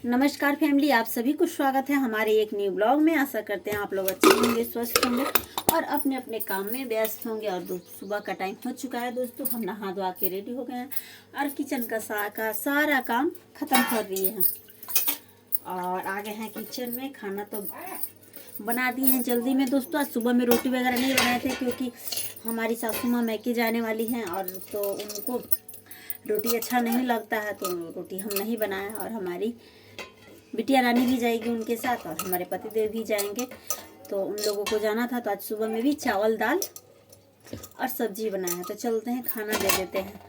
नमस्कार फैमिली, आप सभी को स्वागत है हमारे एक न्यू ब्लॉग में। आशा करते हैं आप लोग अच्छे होंगे, स्वस्थ होंगे और अपने अपने काम में व्यस्त होंगे। और सुबह का टाइम हो चुका है दोस्तों, हम नहा धोआ के रेडी हो गए हैं और किचन का सारा काम खत्म कर दिए हैं और आ गए हैं किचन में। खाना तो बना दिए हैं जल्दी में दोस्तों। आज सुबह में रोटी वगैरह नहीं बनाए थे क्योंकि हमारी सासू माँ मैके जाने वाली हैं और तो उनको रोटी अच्छा नहीं लगता है, तो रोटी हम नहीं बनाए। और हमारी बिटिया रानी भी जाएगी उनके साथ और हमारे पतिदेव भी जाएंगे, तो उन लोगों को जाना था। तो आज सुबह में भी चावल दाल और सब्जी बनाया है। तो चलते हैं खाना दे देते हैं।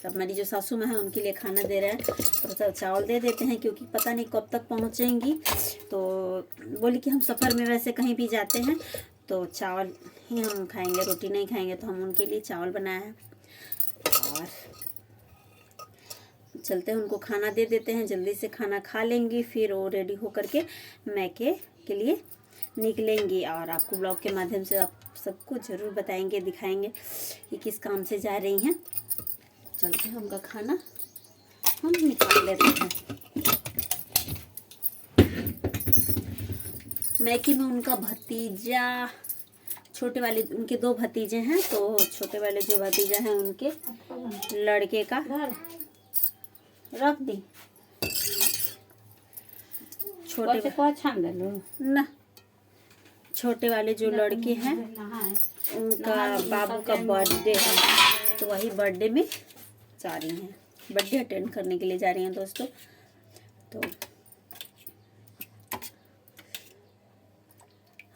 तो हमारी जो सासू माँ है उनके लिए खाना दे रहे हैं, तो चावल दे देते हैं क्योंकि पता नहीं कब तक पहुँचेंगी। तो बोली कि हम सफ़र में वैसे कहीं भी जाते हैं तो चावल ही हम खाएंगे, रोटी नहीं खाएंगे। तो हम उनके लिए चावल बनाया है और चलते हैं उनको खाना दे देते हैं। जल्दी से खाना खा लेंगी, फिर वो रेडी होकर के मैके के लिए निकलेंगी। और आपको ब्लॉग के माध्यम से आप सबको ज़रूर बताएंगे, दिखाएंगे कि किस काम से जा रही हैं। चलते हैं उनका खाना हम निकाल लेते हैं। मैके में उनका भतीजा, छोटे वाले उनके दो भतीजे हैं, तो छोटे वाले जो भतीजा हैं उनके लड़के का रख दी छोटे को छान ना। छोटे वाले जो लड़के हैं उनका बाबू का बर्थडे है, तो वही बर्थडे में जा रही हैं, बर्थडे अटेंड करने के लिए जा रही हैं दोस्तों। तो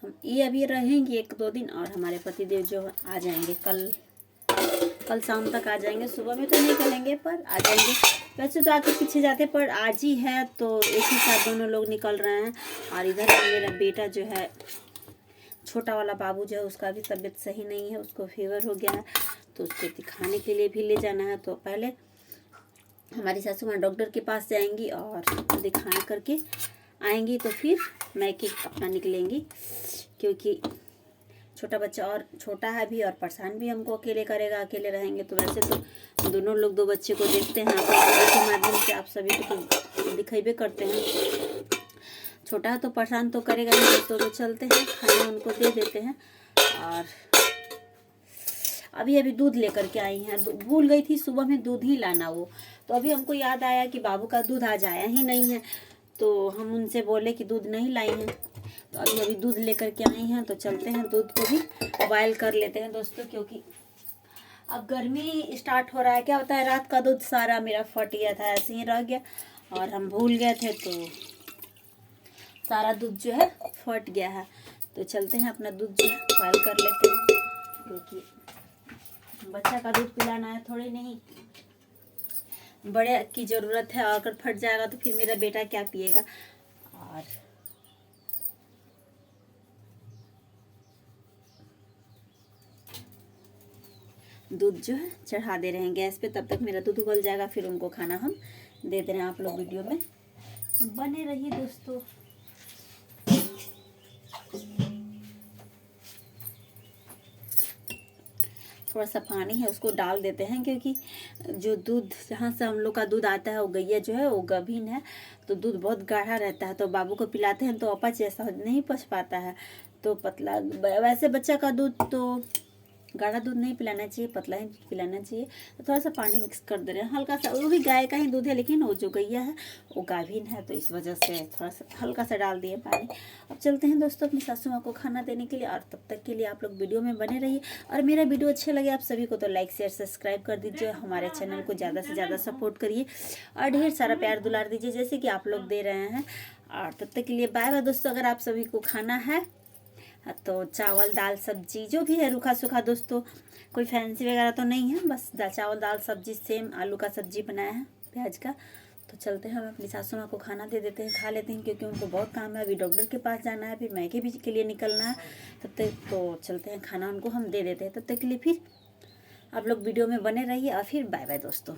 हम ये अभी रहेंगे 1-2 दिन और हमारे पतिदेव जो आ जाएंगे कल शाम तक आ जाएंगे। सुबह में तो नहीं करेंगे पर आ जाएंगे। वैसे तो आगे पीछे जाते पर आज ही है तो एक ही साथ दोनों लोग निकल रहे हैं। और इधर मेरा बेटा जो है, छोटा वाला बाबू जो है, उसका भी तबीयत सही नहीं है, उसको फीवर हो गया है, तो उसको दिखाने के लिए भी ले जाना है। तो पहले हमारी सासू माँ डॉक्टर के पास जाएंगी और दिखा करके आएंगी, तो फिर मैके अपना निकलेंगी क्योंकि छोटा बच्चा और छोटा है भी और परेशान भी हमको अकेले करेगा, अकेले रहेंगे। तो वैसे तो दोनों लोग दो बच्चे को देखते हैं के माध्यम से, आप सभी को तो दिखेबे करते हैं। छोटा है तो परेशान तो करेगा नहीं दोस्तों। तो चलते हैं, खाना उनको दे देते हैं। और अभी दूध लेकर के आई हैं, भूल गई थी सुबह में दूध ही लाना वो। तो अभी हमको याद आया कि बाबू का दूध आज आया ही नहीं है, तो हम उनसे बोले कि दूध नहीं लाई हैं। तो अभी दूध लेकर के आई हैं, तो चलते हैं दूध को भी बॉयल कर लेते हैं दोस्तों, क्योंकि अब गर्मी स्टार्ट हो रहा है। क्या होता है, रात का दूध सारा मेरा फट गया था, ऐसे ही रह गया और हम भूल गए थे, तो सारा दूध जो है फट गया है। तो चलते हैं अपना दूध जो है बॉयल कर लेते हैं, क्योंकि बच्चा का दूध पिलाना है, थोड़ी नहीं बड़े की ज़रूरत है। अगर फट जाएगा तो फिर मेरा बेटा क्या पिएगा। और दूध जो है चढ़ा दे रहे हैं गैस पे, तब तक मेरा दूध उबल जाएगा, फिर उनको खाना हम दे दे रहे हैं। आप लोग वीडियो में बने रहिए दोस्तों। थोड़ा सा पानी है उसको डाल देते हैं, क्योंकि जो दूध जहाँ से हम लोग का दूध आता है वो गैया जो है वो गाभिन है, तो दूध बहुत गाढ़ा रहता है। तो बाबू को पिलाते हैं तो अपच ऐसा नहीं पच पाता है, तो पतला। वैसे बच्चा का दूध तो गाढ़ा दूध नहीं पिलाना चाहिए, पतला ही पिलाना चाहिए। तो थोड़ा सा पानी मिक्स कर दे रहे हैं हल्का सा। वो भी गाय का ही दूध है, लेकिन वो जो गैया है वो गाभिन है, तो इस वजह से थोड़ा सा हल्का सा डाल दिए पानी। अब चलते हैं दोस्तों अपनी सासू माँ को खाना देने के लिए, और तब तक के लिए आप लोग वीडियो में बने रहिए। और मेरा वीडियो अच्छे लगे आप सभी को तो लाइक शेयर सब्सक्राइब कर दीजिए। हमारे चैनल को ज़्यादा से ज़्यादा सपोर्ट करिए और ढेर सारा प्यार दुलार दीजिए, जैसे कि आप लोग दे रहे हैं। और तब तक के लिए बाय बाय दोस्तों। अगर आप सभी को खाना है तो चावल दाल सब्जी जो भी है रूखा सूखा दोस्तों, कोई फैंसी वगैरह तो नहीं है, बस चावल दाल सब्जी, सेम आलू का सब्जी बनाया है प्याज का। तो चलते हैं हम अपनी सासू माँ को खाना दे देते हैं, खा लेते हैं, क्योंकि उनको बहुत काम है। अभी डॉक्टर के पास जाना है, फिर मैके भी के लिए निकलना है। तब तक तो चलते हैं, खाना उनको हम दे देते हैं। तब तक के लिए फिर आप लोग वीडियो में बने रहिए और फिर बाय बाय दोस्तों।